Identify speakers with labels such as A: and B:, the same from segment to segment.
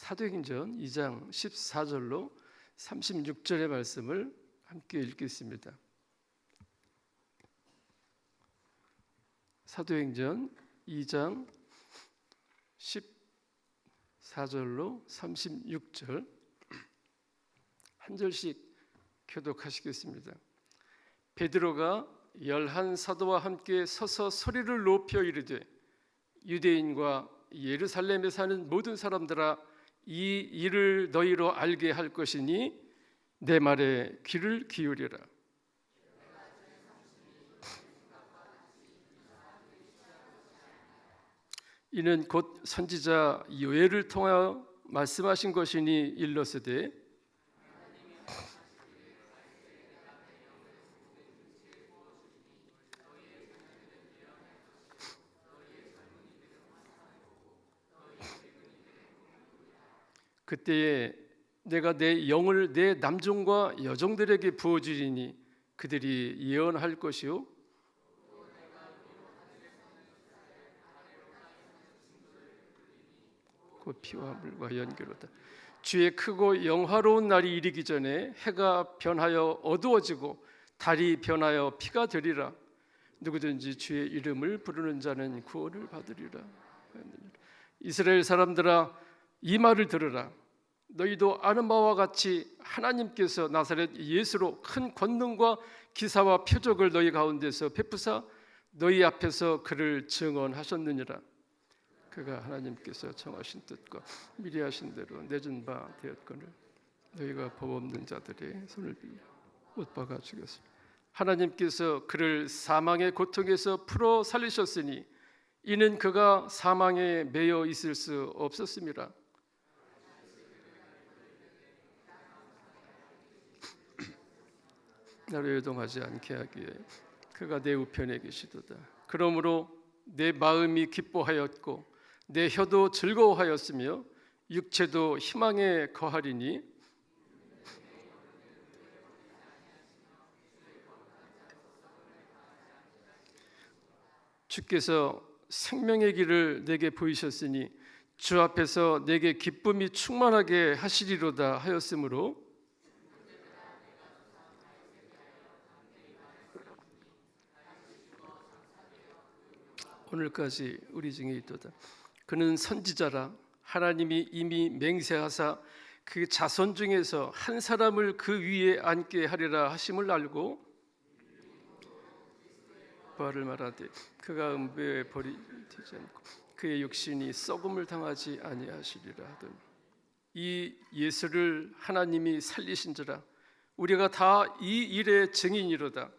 A: 사도행전 2장 14절로 36절의 말씀을 함께 읽겠습니다. 사도행전 2장 14절로 36절 한 절씩 교독하시겠습니다. 베드로가 11 사도와 함께 서서 소리를 높여 이르되 유대인과 예루살렘에 사는 모든 사람들아, 이 일을 너희로 알게 할 것이니 내 말에 귀를 기울여라. 이는 곧 선지자 요엘을 통하여 말씀하신 것이니 일러스되 그때에 내가 내 영을 내 남종과 여종들에게 부어주리니 그들이 예언할 것이요 곧 피와 물과 연기로다. 주의 크고 영화로운 날이 이르기 전에 해가 변하여 어두워지고 달이 변하여 피가 되리라. 누구든지 주의 이름을 부르는 자는 구원을 받으리라. 이스라엘 사람들아, 이 말을 들으라. 너희도 아는 바와 같이 하나님께서 나사렛 예수로 큰 권능과 기사와 표적을 너희 가운데서 베푸사 너희 앞에서 그를 증언하셨느니라. 그가 하나님께서 정하신 뜻과 미리 하신 대로 내준 바 되었거늘 너희가 법 없는 자들의 손을 빌려 못 박아 죽였으니 하나님께서 그를 사망의 고통에서 풀어 살리셨으니 이는 그가 사망에 매여 있을 수 없었음이라. 나로 요동하지 않게 하기 위해 그가 내 우편에 계시도다. 그러므로 내 마음이 기뻐하였고 내 혀도 즐거워하였으며 육체도 희망에 거하리니 주께서 생명의 길을 내게 보이셨으니 주 앞에서 내게 기쁨이 충만하게 하시리로다 하였으므로 오늘까지 우리 중에 있도다. 그는 선지자라 하나님이 이미 맹세하사 그 자손 중에서 한 사람을 그 위에 앉게 하리라 하심을 알고 부활을 말하되 그가 음부에 버리지 않고 그의 육신이 썩음을 당하지 아니하시리라 하더니 이 예수를 하나님이 살리신지라 우리가 다 이 일의 증인이로다.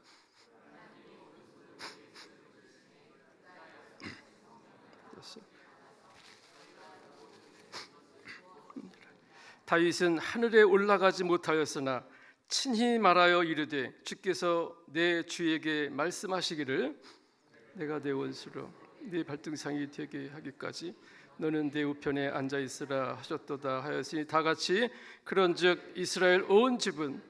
A: 다윗은 하늘에 올라가지 못하였으나 친히 말하여 이르되 주께서 내 주에게 말씀하시기를 내가 내 원수로 네 발등상이 되게 하기까지 너는 내 우편에 앉아 있으라 하셨도다 하였으니 다같이 그런즉 이스라엘 온 집은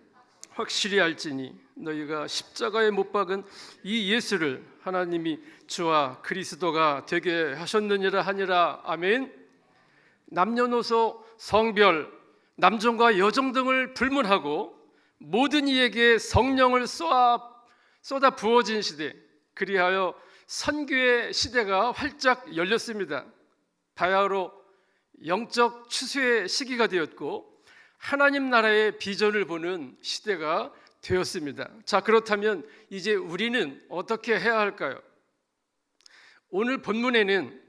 A: 확실히 알지니 너희가 십자가에 못 박은 이 예수를 하나님이 주와 그리스도가 되게 하셨느니라 하니라. 아멘. 남녀노소 성별 남종과 여종 등을 불문하고 모든 이에게 성령을 쏟아 부어진 시대, 그리하여 선교의 시대가 활짝 열렸습니다. 바야흐로 영적 추수의 시기가 되었고 하나님 나라의 비전을 보는 시대가 되었습니다. 자, 그렇다면 이제 우리는 어떻게 해야 할까요? 오늘 본문에는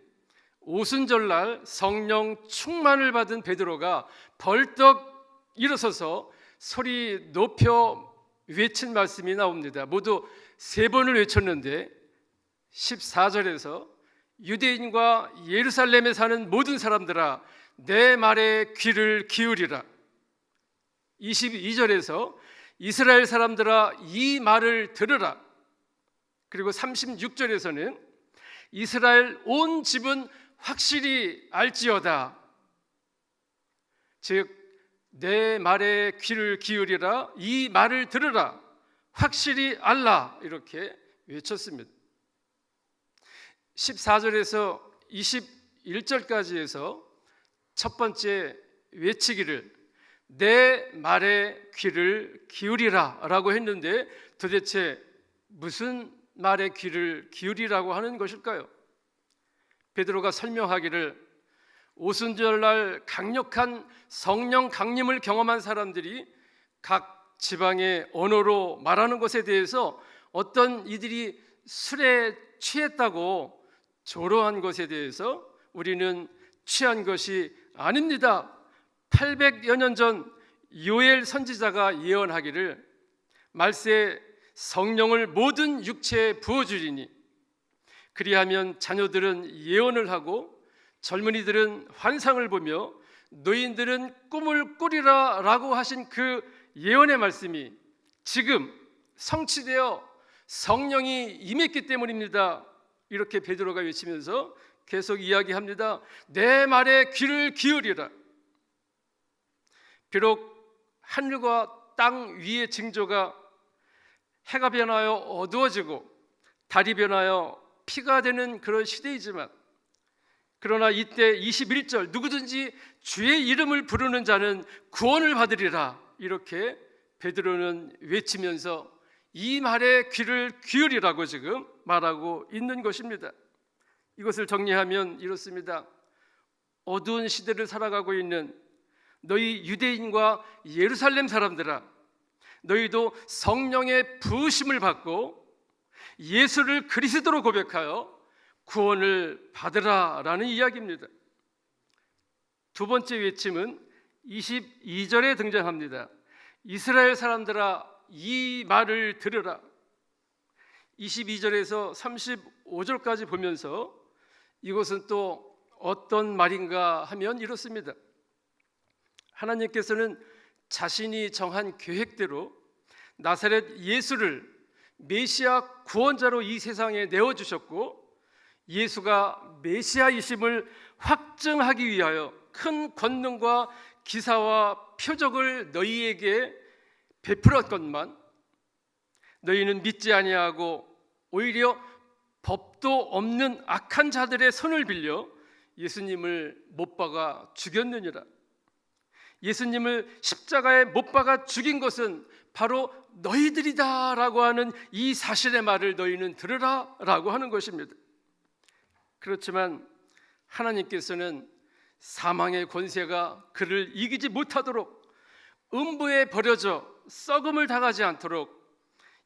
A: 오순절날 성령 충만을 받은 베드로가 벌떡 일어서서 소리 높여 외친 말씀이 나옵니다. 모두 3번을 외쳤는데 14절에서 유대인과 예루살렘에 사는 모든 사람들아 내 말에 귀를 기울이라. 22절에서 이스라엘 사람들아 이 말을 들으라. 그리고 36절에서는 이스라엘 온 집은 확실히 알지어다. 즉 내 말에 귀를 기울이라, 이 말을 들으라, 확실히 알라 이렇게 외쳤습니다. 14절에서 21절까지에서 첫 번째 외치기를 내 말에 귀를 기울이라 라고 했는데 도대체 무슨 말에 귀를 기울이라고 하는 것일까요? 베드로가 설명하기를 오순절날 강력한 성령 강림을 경험한 사람들이 각 지방의 언어로 말하는 것에 대해서 어떤 이들이 술에 취했다고 조롱한 것에 대해서 우리는 취한 것이 아닙니다. 800여 년 전 요엘 선지자가 예언하기를 말세에 성령을 모든 육체에 부어주리니 그리하면 자녀들은 예언을 하고 젊은이들은 환상을 보며 노인들은 꿈을 꾸리라 라고 하신 그 예언의 말씀이 지금 성취되어 성령이 임했기 때문입니다. 이렇게 베드로가 외치면서 계속 이야기합니다. 내 말에 귀를 기울이라. 비록 하늘과 땅 위의 징조가 해가 변하여 어두워지고 달이 변하여 피가 되는 그런 시대이지만 그러나 이때 21절 누구든지 주의 이름을 부르는 자는 구원을 받으리라 이렇게 베드로는 외치면서 이 말에 귀를 기울이라고 지금 말하고 있는 것입니다. 이것을 정리하면 이렇습니다. 어두운 시대를 살아가고 있는 너희 유대인과 예루살렘 사람들아, 너희도 성령의 부으심을 받고 예수를 그리스도로 고백하여 구원을 받으라 라는 이야기입니다. 두 번째 외침은 22절에 등장합니다. 이스라엘 사람들아 이 말을 들으라. 22절에서 35절까지 보면서 이것은 또 어떤 말인가 하면 이렇습니다. 하나님께서는 자신이 정한 계획대로 나사렛 예수를 메시아 구원자로 이 세상에 내어주셨고 예수가 메시아이심을 확증하기 위하여 큰 권능과 기사와 표적을 너희에게 베풀었건만 너희는 믿지 아니하고 오히려 법도 없는 악한 자들의 손을 빌려 예수님을 못 박아 죽였느니라. 예수님을 십자가에 못 박아 죽인 것은 바로 너희들이다 라고 하는 이 사실의 말을 너희는 들으라 라고 하는 것입니다. 그렇지만 하나님께서는 사망의 권세가 그를 이기지 못하도록 음부에 버려져 썩음을 당하지 않도록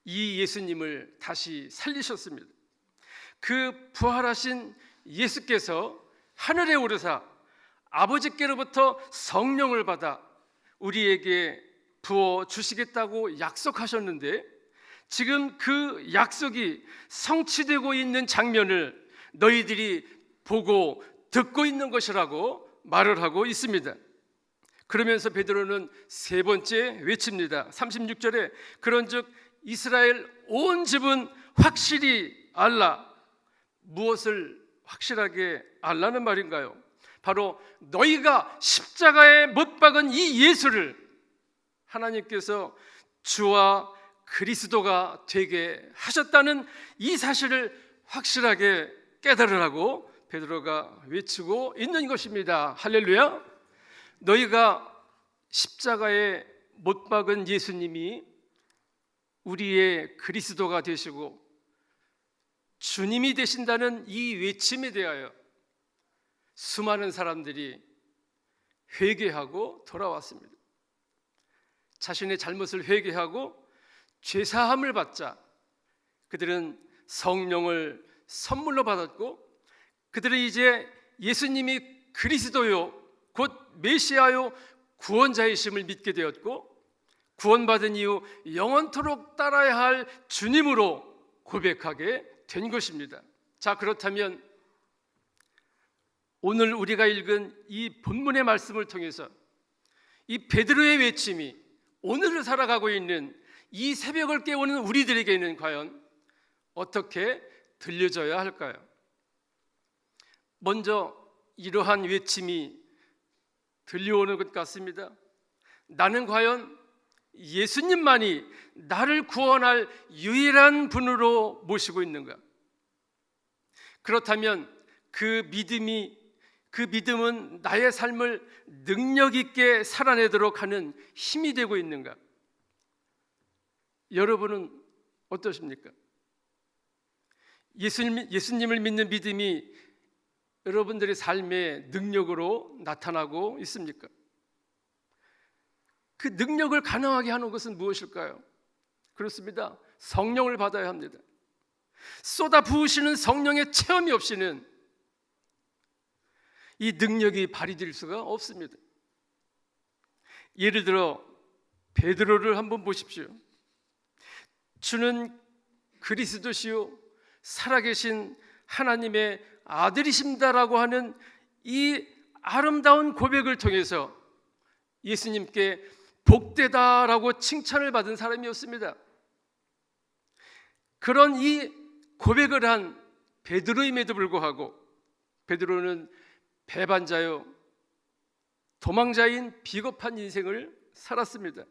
A: 이 예수님을 다시 살리셨습니다. 그 부활하신 예수께서 하늘에 오르사 아버지께로부터 성령을 받아 우리에게 부어 주시겠다고 약속하셨는데 지금 그 약속이 성취되고 있는 장면을 너희들이 보고 듣고 있는 것이라고 말을 하고 있습니다. 그러면서 베드로는 세 번째 외칩니다. 36절에 그런즉 이스라엘 온 집은 확실히 알라. 무엇을 확실하게 알라는 말인가요? 바로 너희가 십자가에 못 박은 이 예수를 하나님께서 주와 그리스도가 되게 하셨다는 이 사실을 확실하게 깨달으라고 베드로가 외치고 있는 것입니다. 할렐루야. 너희가 십자가에 못 박은 예수님이 우리의 그리스도가 되시고 주님이 되신다는 이 외침에 대하여 수많은 사람들이 회개하고 돌아왔습니다. 자신의 잘못을 회개하고 죄사함을 받자 그들은 성령을 선물로 받았고 그들은 이제 예수님이 그리스도요 곧 메시아요 구원자이심을 믿게 되었고 구원받은 이후 영원토록 따라야 할 주님으로 고백하게 된 것입니다. 자, 그렇다면 오늘 우리가 읽은 이 본문의 말씀을 통해서 이 베드로의 외침이 오늘을 살아가고 있는 이 새벽을 깨우는 우리들에게는 과연 어떻게 들려져야 할까요? 먼저 이러한 외침이 들려오는 것 같습니다. 나는 과연 예수님만이 나를 구원할 유일한 분으로 모시고 있는가? 그렇다면 그 믿음이 그 믿음은 나의 삶을 능력 있게 살아내도록 하는 힘이 되고 있는가? 여러분은 어떠십니까? 예수님을 믿는 믿음이 여러분들의 삶의 능력으로 나타나고 있습니까? 그 능력을 가능하게 하는 것은 무엇일까요? 그렇습니다. 성령을 받아야 합니다. 쏟아 부으시는 성령의 체험이 없이는 이 능력이 발휘될 수가 없습니다. 예를 들어 베드로를 한번 보십시오. 주는 그리스도시요 살아계신 하나님의 아들이십니다라고 하는 이 아름다운 고백을 통해서 예수님께 복되다라고 칭찬을 받은 사람이었습니다. 그런 이 고백을 한 베드로임에도 불구하고 베드로는 배반자요 도망자인 비겁한 인생을 살았습니다.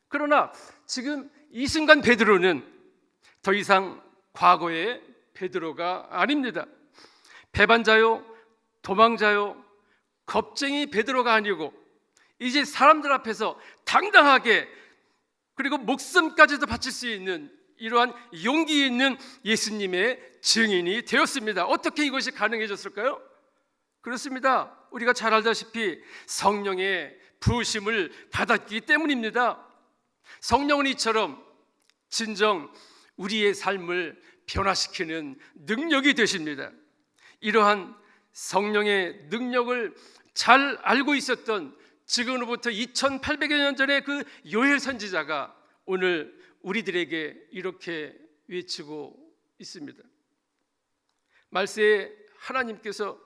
A: 그러나 지금 이 순간 베드로는 더 이상 과거의 베드로가 아닙니다. 배반자요 도망자요 겁쟁이 베드로가 아니고 이제 사람들 앞에서 당당하게 그리고 목숨까지도 바칠 수 있는 이러한 용기 있는 예수님의 증인이 되었습니다. 어떻게 이것이 가능해졌을까요? 그렇습니다. 우리가 잘 알다시피 성령의 부으심을 받았기 때문입니다. 성령은 이처럼 진정 우리의 삶을 변화시키는 능력이 되십니다. 이러한 성령의 능력을 잘 알고 있었던 지금으로부터 2800여 년 전의 그 요엘 선지자가 오늘 우리들에게 이렇게 외치고 있습니다. 말세에 하나님께서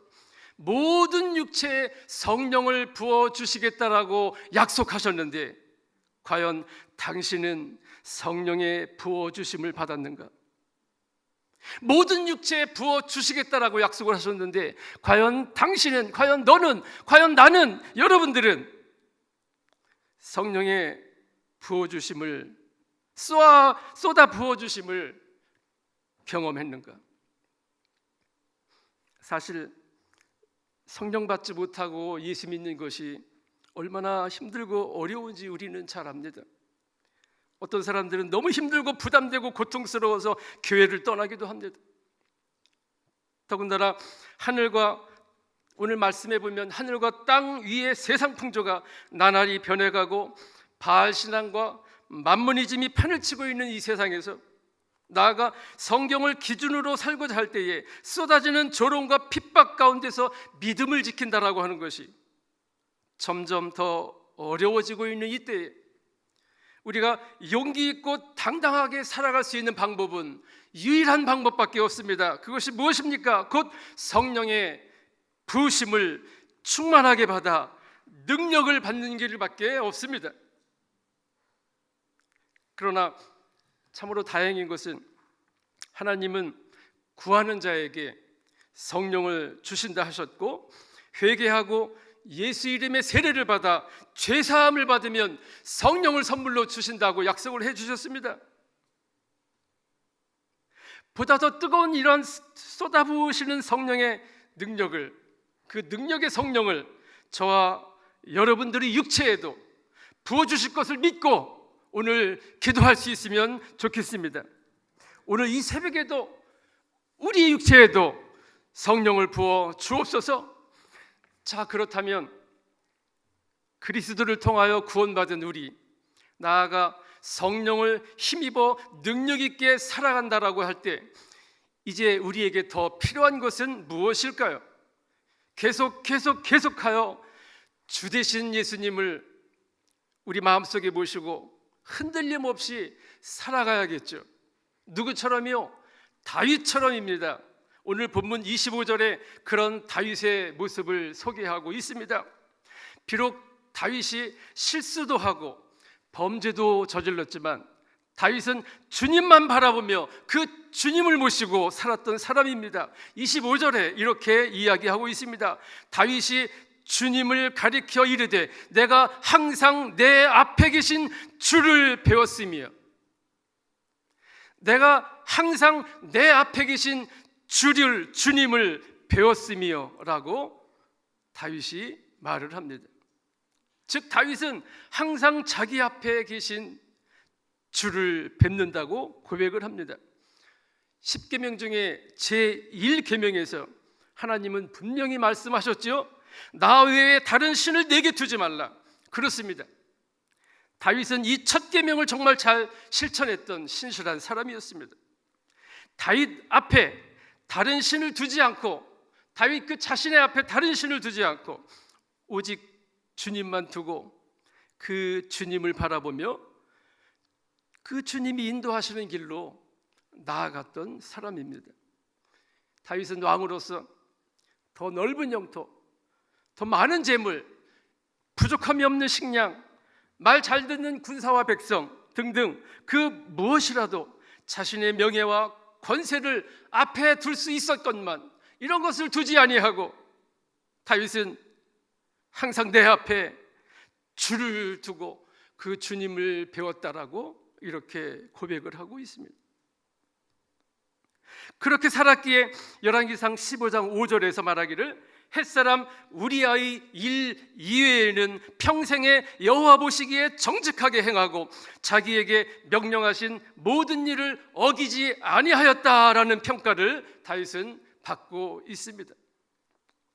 A: 모든 육체에 성령을 부어주시겠다라고 약속하셨는데 과연 당신은 성령의 부어주심을 받았는가? 모든 육체에 부어주시겠다라고 약속을 하셨는데 과연 당신은, 과연 너는, 과연 나는, 여러분들은 성령의 부어주심을 쏟아 부어주심을 경험했는가? 사실 성령 받지 못하고 예수 믿는 것이 얼마나 힘들고 어려운지 우리는 잘 압니다. 어떤 사람들은 너무 힘들고 부담되고 고통스러워서 교회를 떠나기도 합니다. 더군다나 하늘과 오늘 말씀해 보면 하늘과 땅 위의 세상 풍조가 나날이 변해가고 바알 신앙과 만모니즘이 판을 치고 있는 이 세상에서 나아가 성경을 기준으로 살고자 할 때에 쏟아지는 조롱과 핍박 가운데서 믿음을 지킨다라고 하는 것이 점점 더 어려워지고 있는 이때에 우리가 용기 있고 당당하게 살아갈 수 있는 방법은 유일한 방법밖에 없습니다. 그것이 무엇입니까? 곧 성령의 부으심을 충만하게 받아 능력을 받는 길밖에 없습니다. 그러나 참으로 다행인 것은 하나님은 구하는 자에게 성령을 주신다 하셨고 회개하고 예수 이름의 세례를 받아 죄사함을 받으면 성령을 선물로 주신다고 약속을 해주셨습니다. 보다 더 뜨거운 이런 쏟아부으시는 성령의 능력을, 그 능력의 성령을 저와 여러분들의 육체에도 부어주실 것을 믿고 오늘 기도할 수 있으면 좋겠습니다. 오늘 이 새벽에도 우리 육체에도 성령을 부어 주옵소서. 자, 그렇다면 그리스도를 통하여 구원받은 우리, 나아가 성령을 힘입어 능력 있게 살아간다라고 할 때 이제 우리에게 더 필요한 것은 무엇일까요? 계속하여 주 되신 예수님을 우리 마음속에 모시고 흔들림 없이 살아가야겠죠. 누구처럼요? 다윗처럼입니다. 오늘 본문 25절에 그런 다윗의 모습을 소개하고 있습니다. 비록 다윗이 실수도 하고 범죄도 저질렀지만 다윗은 주님만 바라보며 그 주님을 모시고 살았던 사람입니다. 25절에 이렇게 이야기하고 있습니다. 다윗이 주님을 가리켜 이르되 내가 항상 내 앞에 계신 주를 배웠으며, 내가 항상 내 앞에 계신 주님을 배웠으며 라고 다윗이 말을 합니다. 즉 다윗은 항상 자기 앞에 계신 주를 뵙는다고 고백을 합니다. 10계명 중에 제1계명에서 하나님은 분명히 말씀하셨죠. 나 외에 다른 신을 내게 두지 말라. 그렇습니다. 다윗은 이 첫 계명을 정말 잘 실천했던 신실한 사람이었습니다. 다윗 앞에 다른 신을 두지 않고, 다윗 그 자신의 앞에 다른 신을 두지 않고 오직 주님만 두고 그 주님을 바라보며 그 주님이 인도하시는 길로 나아갔던 사람입니다. 다윗은 왕으로서 더 넓은 영토, 더 많은 재물, 부족함이 없는 식량, 말 잘 듣는 군사와 백성 등등 그 무엇이라도 자신의 명예와 권세를 앞에 둘 수 있었건만 이런 것을 두지 아니하고 다윗은 항상 내 앞에 주를 두고 그 주님을 배웠다라고 이렇게 고백을 하고 있습니다. 그렇게 살았기에 열왕기상 15장 5절에서 말하기를 햇사람 우리아의 일 이외에는 평생에 여호와 보시기에 정직하게 행하고 자기에게 명령하신 모든 일을 어기지 아니하였다라는 평가를 다윗은 받고 있습니다.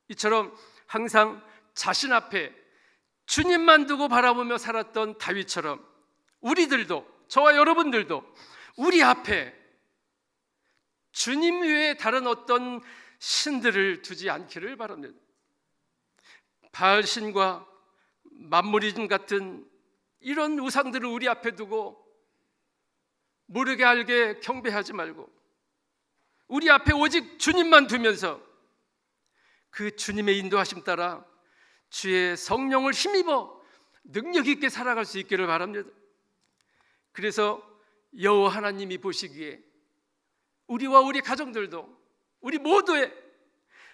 A: 이처럼 항상 자신 앞에 주님만 두고 바라보며 살았던 다윗처럼 우리들도, 저와 여러분들도 우리 앞에 주님 외에 다른 어떤 신들을 두지 않기를 바랍니다. 바알신과 만무림 같은 이런 우상들을 우리 앞에 두고 모르게 알게 경배하지 말고 우리 앞에 오직 주님만 두면서 그 주님의 인도하심 따라 주의 성령을 힘입어 능력 있게 살아갈 수 있기를 바랍니다. 그래서 여호와 하나님이 보시기에 우리와 우리 가정들도, 우리 모두의,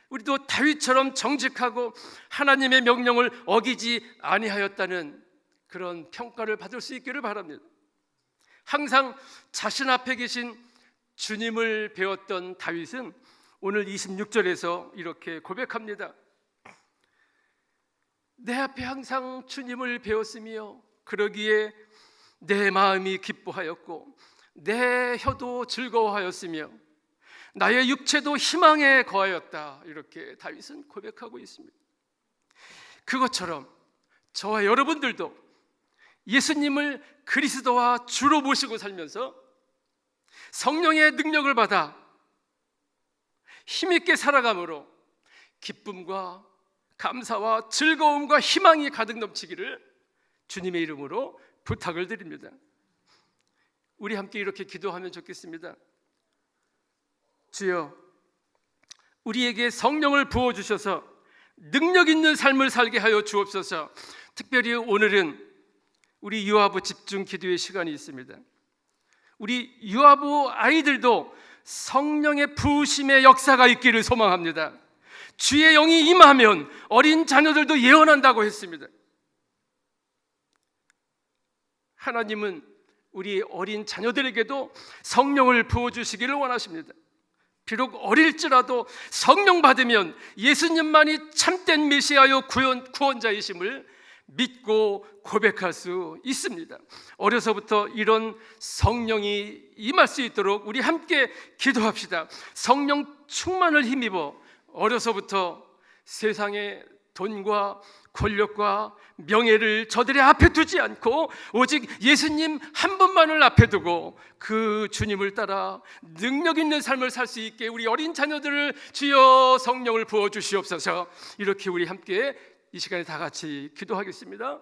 A: 우리도 다윗처럼 정직하고 하나님의 명령을 어기지 아니하였다는 그런 평가를 받을 수 있기를 바랍니다. 항상 자신 앞에 계신 주님을 배웠던 다윗은 오늘 26절에서 이렇게 고백합니다. 내 앞에 항상 주님을 배웠으며 그러기에 내 마음이 기뻐하였고 내 혀도 즐거워하였으며 나의 육체도 희망에 거하였다. 이렇게 다윗은 고백하고 있습니다. 그것처럼 저와 여러분들도 예수님을 그리스도와 주로 모시고 살면서 성령의 능력을 받아 힘있게 살아감으로 기쁨과 감사와 즐거움과 희망이 가득 넘치기를 주님의 이름으로 부탁을 드립니다. 우리 함께 이렇게 기도하면 좋겠습니다. 주여, 우리에게 성령을 부어주셔서 능력 있는 삶을 살게 하여 주옵소서. 특별히 오늘은 우리 유아부 집중 기도의 시간이 있습니다. 우리 유아부 아이들도 성령의 부으심의 역사가 있기를 소망합니다. 주의 영이 임하면 어린 자녀들도 예언한다고 했습니다. 하나님은 우리 어린 자녀들에게도 성령을 부어주시기를 원하십니다. 비록 어릴지라도 성령 받으면 예수님만이 참된 메시아요 구원자이심을 믿고 고백할 수 있습니다. 어려서부터 이런 성령이 임할 수 있도록 우리 함께 기도합시다. 성령 충만을 힘입어 어려서부터 세상의 돈과 권력과 명예를 저들의 앞에 두지 않고 오직 예수님 한 분만을 앞에 두고 그 주님을 따라 능력 있는 삶을 살 수 있게 우리 어린 자녀들을 주여 성령을 부어주시옵소서. 이렇게 우리 함께 이 시간에 다 같이 기도하겠습니다.